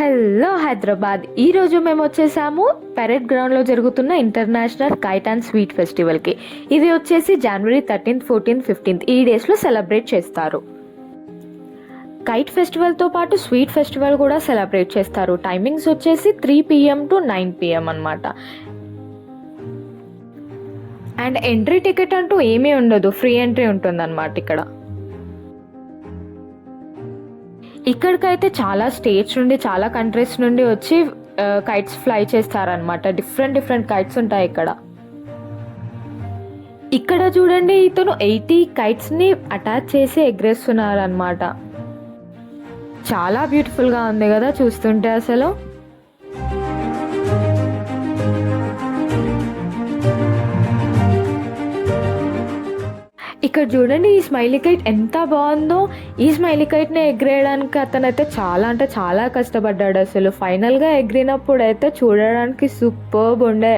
Hello Hyderabad. ఈరోజు మేము వచ్చేసాము పెరెడ్ గ్రౌండ్లో జరుగుతున్న ఇంటర్నేషనల్ కైట్ అండ్ స్వీట్ ఫెస్టివల్కి. ఇది వచ్చేసి జనవరి 13th, 14th, 15th ఈ డేస్లో సెలబ్రేట్ చేస్తారు. కైట్ ఫెస్టివల్తో పాటు స్వీట్ ఫెస్టివల్ కూడా సెలబ్రేట్ చేస్తారు. టైమింగ్స్ వచ్చేసి 3 PM to 9 PM అన్నమాట. అండ్ ఎంట్రీ టికెట్ అంటూ ఏమీ ఉండదు, ఫ్రీ ఎంట్రీ ఉంటుందన్నమాట. ఇక్కడికైతే చాలా స్టేట్స్ నుండి, చాలా కంట్రీస్ నుండి వచ్చి కైట్స్ ఫ్లై చేస్తారనమాట. డిఫరెంట్ కైట్స్ ఉంటాయి ఇక్కడ చూడండి, ఇతను 80 కైట్స్ని అటాచ్ చేసి ఎగరేస్తున్నారనమాట. చాలా బ్యూటిఫుల్గా ఉంది కదా చూస్తుంటే అసలు. ఇక్కడ చూడండి, ఈ స్మైలీ కైట్ ఎంత బాగుందో. ఈ స్మైలీ కైట్ని ఎగిరేయడానికి అతనైతే చాలా కష్టపడ్డాడు అసలు. ఫైనల్గా ఎగిరినప్పుడు అయితే చూడడానికి సూపర్బ్ ఉండే.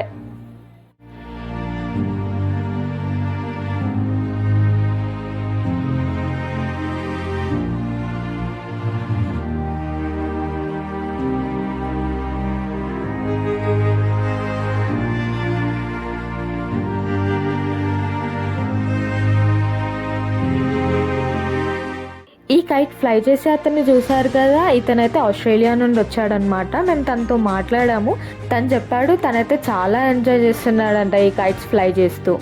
ఈ కైట్ ఫ్లై చేసి అతన్ని చూసారు కదా, ఇతనైతే ఆస్ట్రేలియా నుండి వచ్చాడనమాట. మేము తనతో మాట్లాడాము. తను చెప్పాడు తనైతే చాలా ఎంజాయ్ చేస్తున్నాడంట ఈ కైట్స్ ఫ్లై చేస్తూ.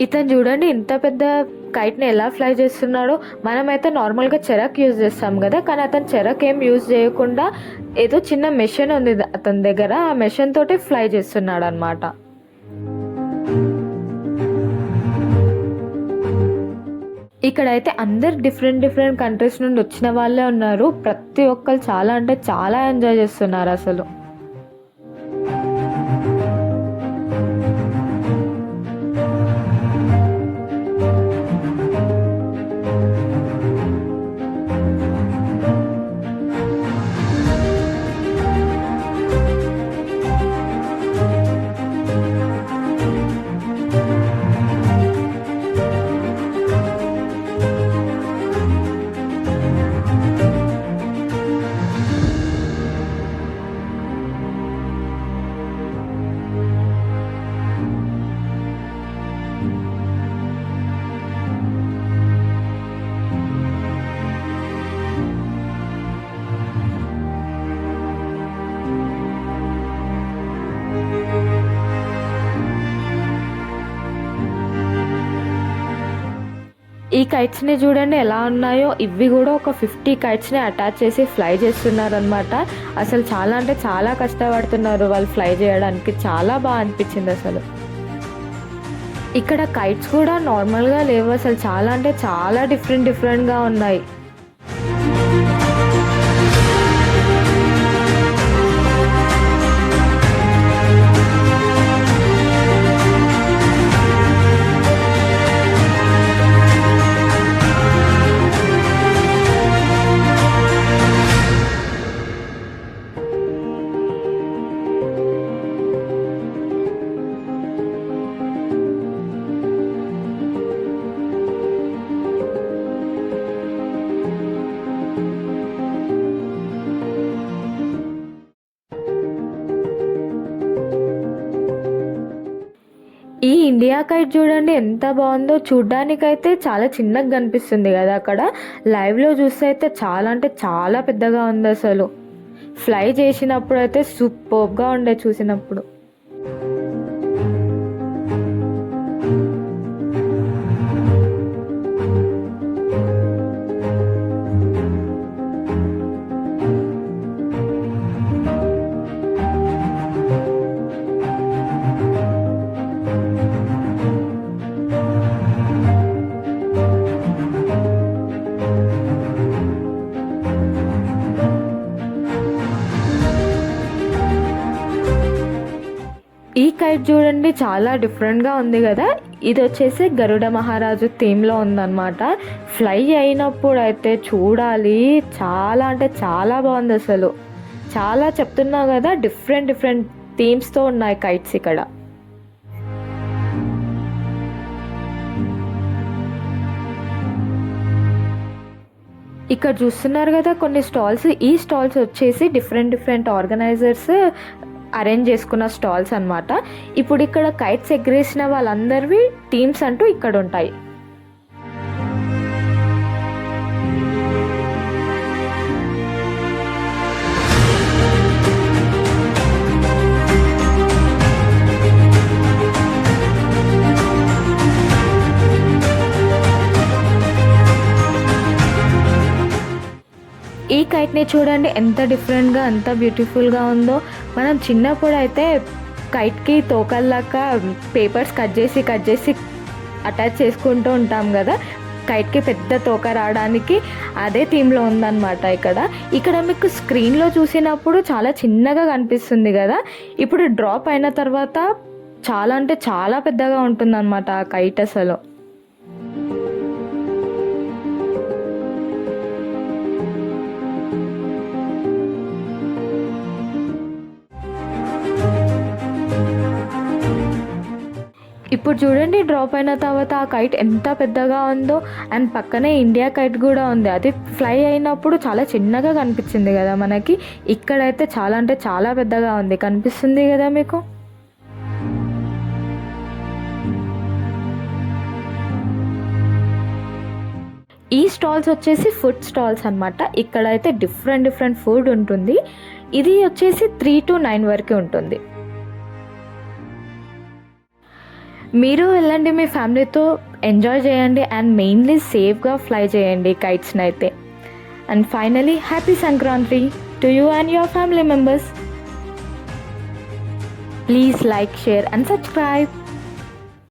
ఇతను చూడండి ఇంత పెద్ద కైట్ని ఎలా ఫ్లై చేస్తున్నాడో. మనమైతే నార్మల్గా చెరక్ యూజ్ చేస్తాం కదా, కానీ అతను చెరక్ ఏం యూజ్ చేయకుండా ఏదో చిన్న మెషిన్ ఉంది అతని దగ్గర, ఆ మెషిన్ తోటి ఫ్లై చేస్తున్నాడు అనమాట. ఇక్కడైతే అందరు డిఫరెంట్ కంట్రీస్ నుండి వచ్చిన వాళ్ళే ఉన్నారు. ప్రతి ఒక్కరు చాలా ఎంజాయ్ చేస్తున్నారు అసలు. ఈ కైట్స్ని చూడండి ఎలా ఉన్నాయో. ఇవి కూడా ఒక 50 కైట్స్ని అటాచ్ చేసి ఫ్లై చేస్తున్నారు అనమాట. అసలు చాలా కష్టపడుతున్నారు వాళ్ళు ఫ్లై చేయడానికి. చాలా బాగా అనిపించింది అసలు. ఇక్కడ కైట్స్ కూడా నార్మల్గా లేవు అసలు, చాలా డిఫరెంట్గా ఉన్నాయి. ఈ ఇండియా కైట్ చూడండి ఎంత బాగుందో. చూడ్డానికైతే చాలా చిన్నగా కనిపిస్తుంది కదా, అక్కడ లైవ్లో చూస్తే అయితే చాలా పెద్దగా ఉంది అసలు. ఫ్లై చేసినప్పుడు అయితే సూపర్గా ఉండే చూసినప్పుడు. కైట్ చూడండి చాలా డిఫరెంట్గా ఉంది కదా. ఇది వచ్చేసి గరుడ మహారాజు థీమ్లో ఉందన్నమాట. ఫ్లై అయినప్పుడు అయితే చూడాలి, చాలా అంటే చాలా బాగుంది అసలు. చాలా చెప్తున్నా కదా, డిఫరెంట్ డిఫరెంట్ థీమ్స్తో ఉన్నాయి కైట్స్ ఇక్కడ. ఇక్కడ చూస్తున్నారు కదా కొన్ని స్టాల్స్. ఈ స్టాల్స్ వచ్చేసి డిఫరెంట్ డిఫరెంట్ ఆర్గనైజర్స్ అరేంజ్ చేసుకున్న స్టాల్స్ అన్నమాట. ఇప్పుడు ఇక్కడ కైట్స్ ఎగరేసిన వాళ్ళందరివి టీమ్స్ అంటూ ఇక్కడ ఉంటాయి. ఈ కైట్ని చూడండి ఎంత డిఫరెంట్గా, ఎంత బ్యూటిఫుల్గా ఉందో. మనం చిన్నప్పుడు అయితే కైట్కి తోకల్లాగా పేపర్స్ కట్ చేసి అటాచ్ చేసుకుంటూ ఉంటాం కదా. కైట్కి పెద్ద తోక రావడానికి అదే థీమ్లో ఉందన్నమాట. ఇక్కడ మీకు స్క్రీన్లో చూసినప్పుడు చాలా చిన్నగా కనిపిస్తుంది కదా. ఇప్పుడు డ్రాప్ అయిన తర్వాత చాలా అంటే చాలా పెద్దగా ఉంటుందన్నమాట ఆ కైట్ అసలు. ఇప్పుడు చూడండి డ్రాప్ అయిన తర్వాత ఆ కైట్ ఎంత పెద్దగా ఉందో. అండ్ పక్కనే ఇండియా కైట్ కూడా ఉంది. అది ఫ్లై అయినప్పుడు చాలా చిన్నగా కనిపించింది కదా మనకి. ఇక్కడైతే చాలా అంటే చాలా పెద్దగా ఉంది, కనిపిస్తుంది కదా మీకు. ఈ స్టాల్స్ వచ్చేసి ఫుడ్ స్టాల్స్ అన్నమాట. ఇక్కడైతే డిఫరెంట్ డిఫరెంట్ ఫుడ్ ఉంటుంది. ఇది వచ్చేసి 3 to 9 వరకు ఉంటుంది. మీరు వెళ్ళండి, మీ ఫ్యామిలీతో ఎంజాయ్ చేయండి అండ్ మెయిన్లీ సేఫ్గా ఫ్లై చేయండి కైట్స్ని అయితే. And finally happy Sankranti to you and your family members. Please like, share and subscribe.